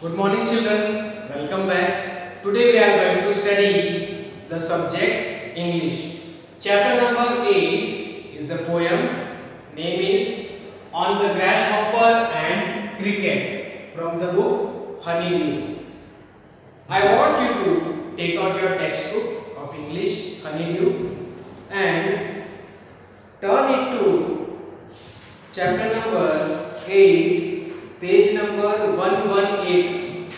Good morning children, welcome back. Today we are going to study the subject English. Chapter number 8 is the poem. Name is On the Grasshopper and Cricket from the book Honeydew. I want you to take out your textbook of English Honeydew and turn it to chapter number 8, page number 118,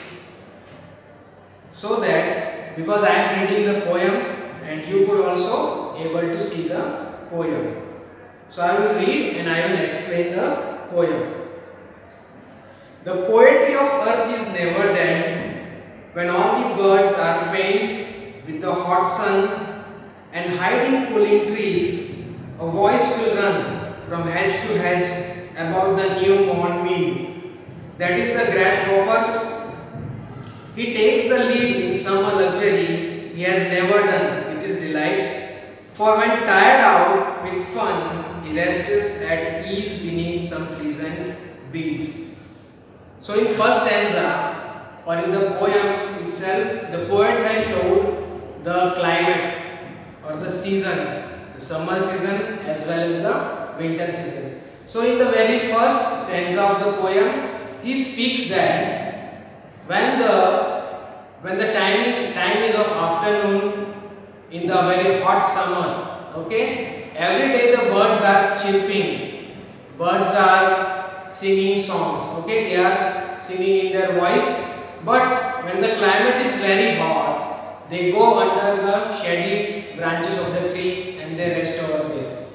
so that because I am reading the poem and you could also able to see the poem. So I will read and I will explain the poem. The poetry of earth is never dead. When all the birds are faint with the hot sun and hide in cooling trees, a voice will run from hedge to hedge about the new born mead. That is the grasshoppers. He takes the lead in summer luxury he has never done with his delights. For when tired out with fun, he rests at ease beneath some pleasant beads. So in first stanza or in the poem itself, the poet has showed the climate or the season, the summer season as well as the winter season. So in the very first stanza of the poem, he speaks that when the time is of afternoon in the very hot summer, okay, every day the birds are chirping, birds are singing songs, okay, they are singing in their voice. But when the climate is very hot, they go under the shady branches of the tree and they rest over there.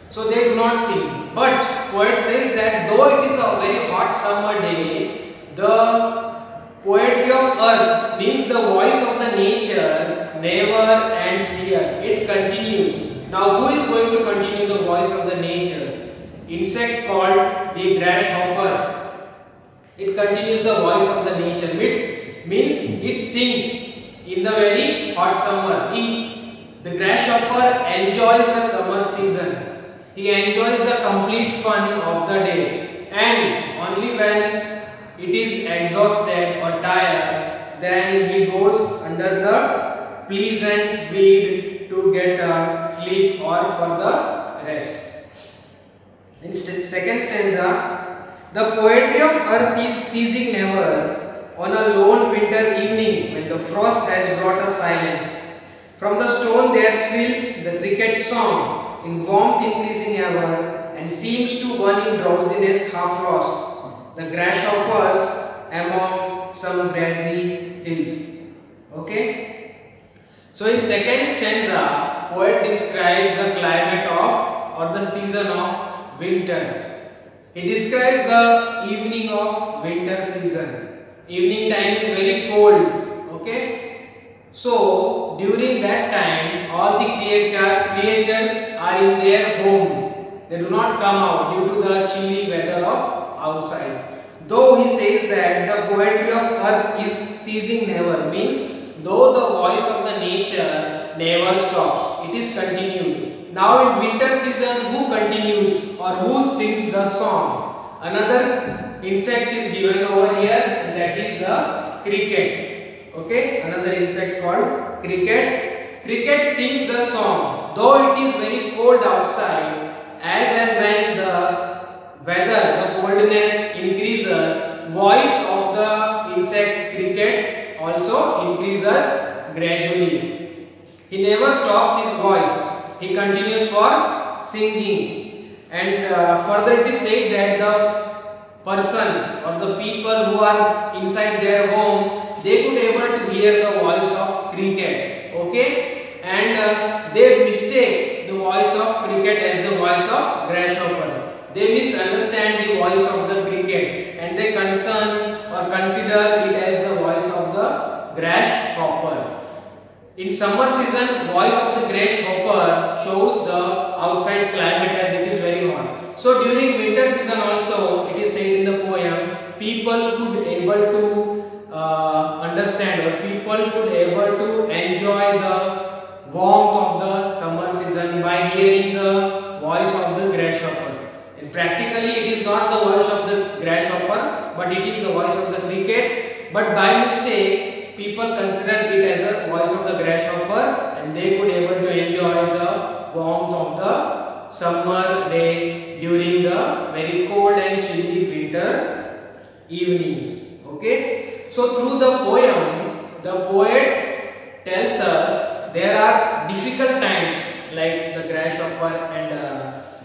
So they do not sing. But poet says that though it is a very hot summer day, the poetry of earth means the voice of the nature never ends here. It continues. Now who is going to continue the voice of the nature? Insect called the grasshopper. It continues the voice of the nature. Means it sings in the very hot summer. The grasshopper enjoys the summer season. He enjoys the complete fun of the day, and only when it is exhausted or tired, then he goes under the pleasant weed to get a sleep or for the rest. In second stanza, the poetry of earth is ceasing never on a lone winter evening when the frost has brought a silence. From the stone there shrills the cricket song, in warmth increasing ever, and seems to one in drowsiness half lost, the grasshoppers among some grassy hills. Okay. So in second stanza, poet describes the climate of or the season of winter. He describes the evening of winter season. Evening time is very cold. Okay. So during that time, all the creatures are in their home. They do not come out due to the chilly weather of outside. Though he says that the poetry of earth is ceasing never, means though the voice of the nature never stops, it is continued. Now in winter season, who continues or who sings the song? Another insect is given over here, and that is the cricket. Okay, another insect called cricket. Cricket sings the song, though it is very cold outside. As and when the weather, the coldness increases, voice of the insect cricket also increases gradually. He never stops his voice. He continues for singing. And further it is said that the person or the people who are inside their home, they could able to hear the voice of cricket, okay, and they mistake the voice of cricket as the voice of grasshopper. They misunderstand the voice of the cricket and they concern or consider it as the voice of the grasshopper. In summer season, voice of the grasshopper shows the outside climate as it is very hot. So during winter season also, it is said in the poem, people could able to understand or people could able to enjoy the warmth of the summer season by hearing the voice of the grasshopper. And practically it is not the voice of the grasshopper, but it is the voice of the cricket. But by mistake, people considered it as a voice of the grasshopper, and they could able to enjoy the warmth of the summer day during the very cold and chilly winter evenings. Okay, so through the poem, the poet tells us there are difficult times, like the grasshopper and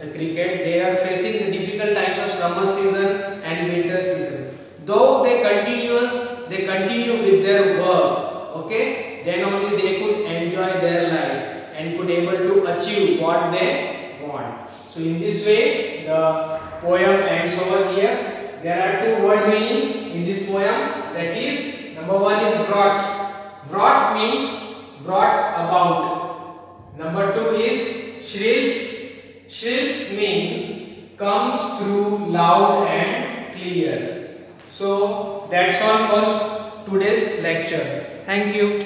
the cricket. They are facing the difficult times of summer season and winter season. Though they continue with their work, okay, then only they could enjoy their life and could able to achieve what they want. So in this way, the poem ends over here. There are two word meanings in this poem. That is, number one is brought. Brought means brought about. Number two is shrills. Shrills means comes through loud and clear. So that's all for today's lecture. Thank you.